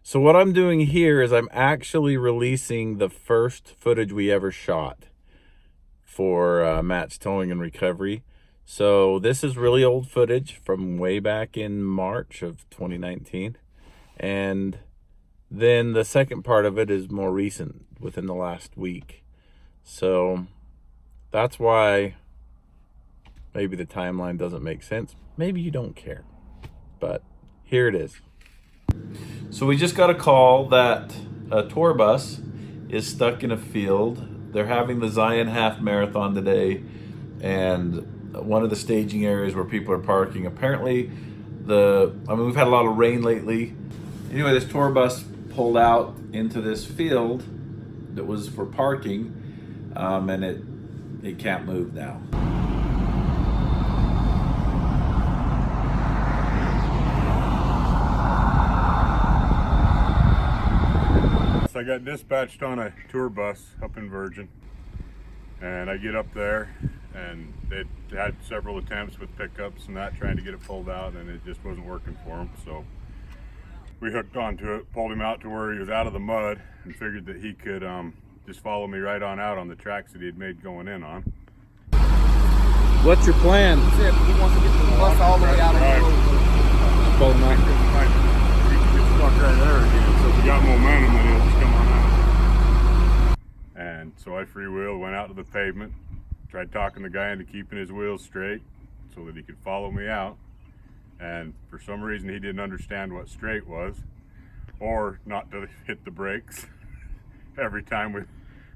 So what I'm doing here is I'm actually releasing the first footage we ever shot for Matt's Towing and Recovery. So this is really old footage from way back in March of 2019. And then the second part of it is more recent, within the last week. So that's why maybe the timeline doesn't make sense. Maybe you don't care, but here it is. So we just got a call that a tour bus is stuck in a field. They're having the Zion Half Marathon today, and one of the staging areas where people are parking, apparently we've had a lot of rain lately. Anyway, this tour bus pulled out into this field that was for parking, and it can't move now. I got dispatched on a tour bus up in Virgin, and I get up there, and they had several attempts with pickups and that, trying to get it pulled out, and it just wasn't working for them. So we hooked onto it, pulled him out to where he was out of the mud, and figured that he could just follow me right on out on the tracks that he had made going in on. What's your plan? He said he wants to get the bus all the way out of the road. Pull him out. He can get stuck right there again, so if we got momentum, then he'll just come on out. And so I freewheeled, went out to the pavement, tried talking the guy into keeping his wheels straight so that he could follow me out. And for some reason he didn't understand what straight was, or not to hit the brakes every time we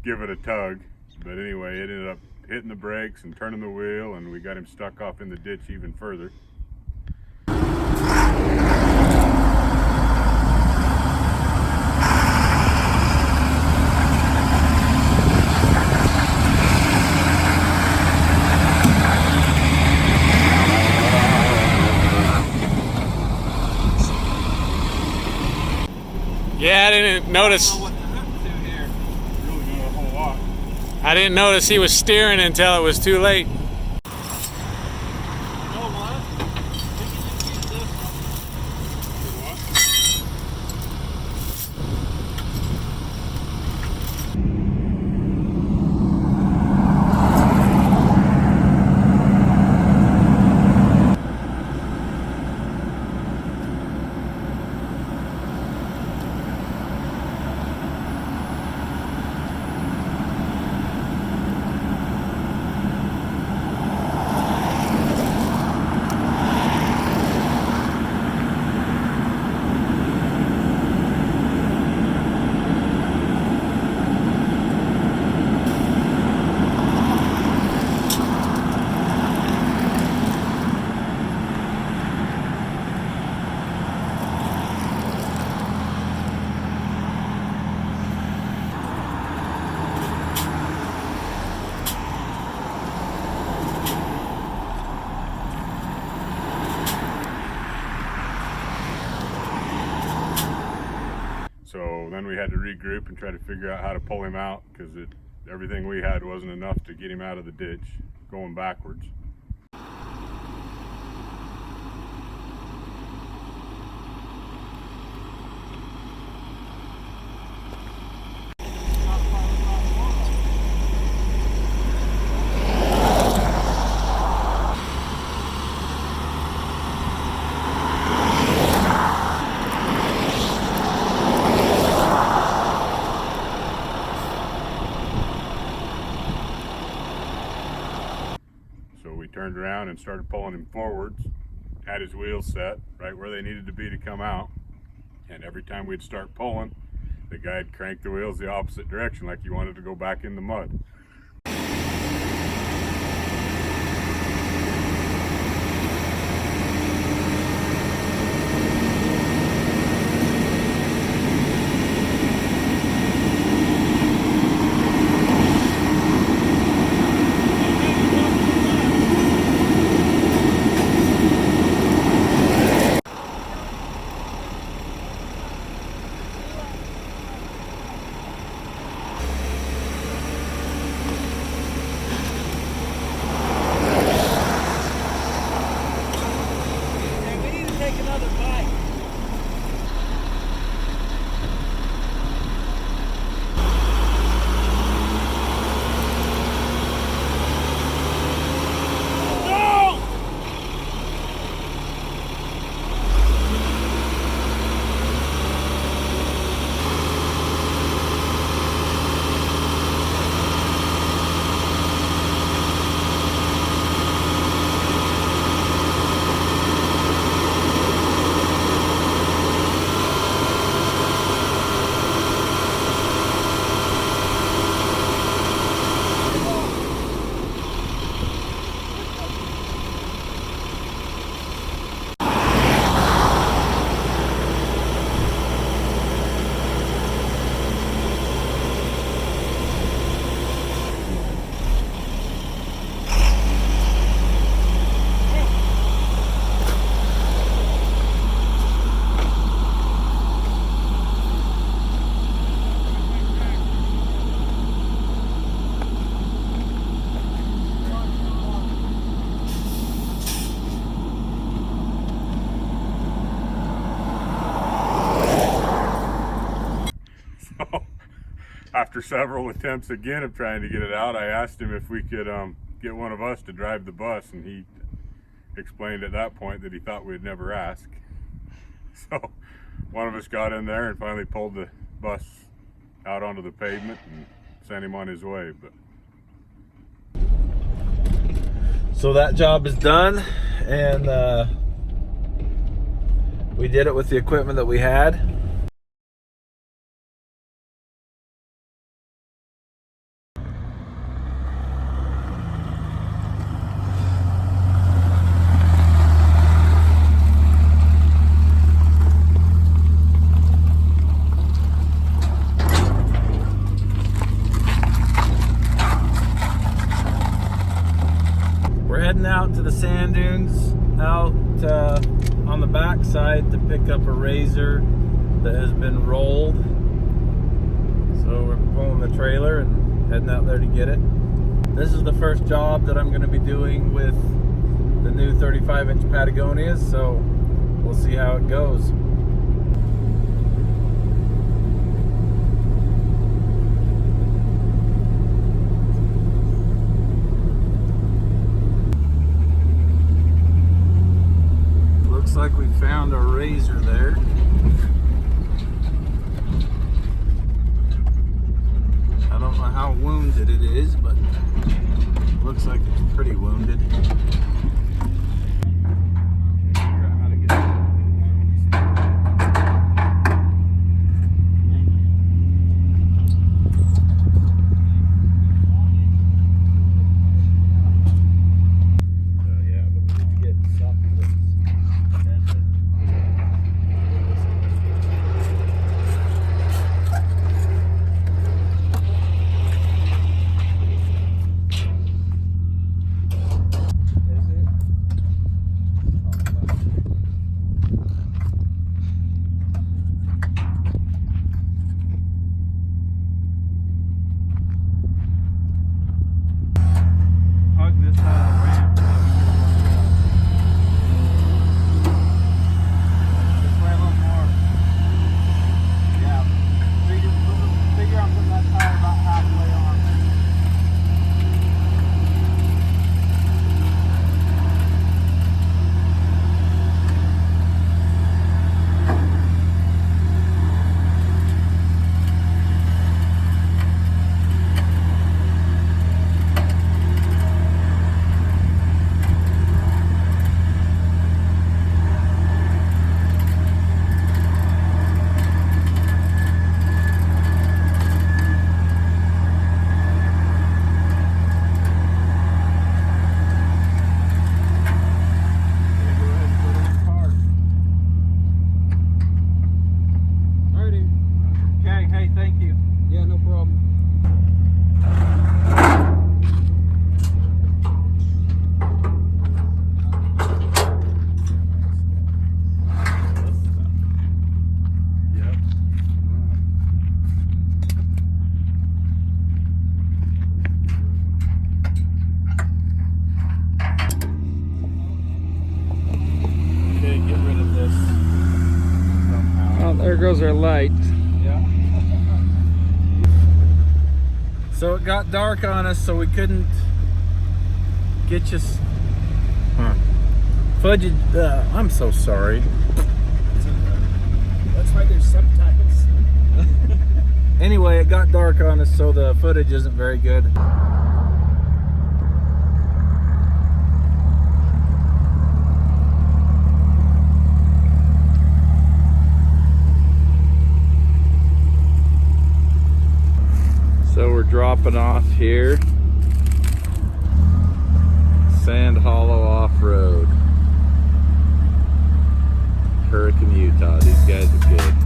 give it a tug. But anyway, it ended up hitting the brakes and turning the wheel, and we got him stuck off in the ditch even further. Yeah, I didn't notice. I didn't notice he was steering until it was too late. So then we had to regroup and try to figure out how to pull him out, because everything we had wasn't enough to get him out of the ditch going backwards. Turned around and started pulling him forwards, had his wheels set right where they needed to be to come out, and every time we'd start pulling, the guy'd crank the wheels the opposite direction, like he wanted to go back in the mud. after several attempts again of trying to get it out, I asked him if we could get one of us to drive the bus, and he explained at that point that he thought we'd never ask. So one of us got in there and finally pulled the bus out onto the pavement and sent him on his way. But so that job is done, and we did it with the equipment that we had. We're heading out to the sand dunes out on the back side to pick up a razor that has been rolled. So we're pulling the trailer and heading out there to get it. This is the first job that I'm going to be doing with the new 35-inch Patagonias, so we'll see how it goes. Looks like we found a razor there. I don't know how wounded it is, but it looks like it's pretty wounded. There goes our light. Yeah. So it got dark on us, so we couldn't get you. Fudge. I'm so sorry. That's why there's subtitles. Anyway, it got dark on us, so the footage isn't very good. So we're dropping off here. Sand Hollow Off-Road. Hurricane, Utah. These guys are good.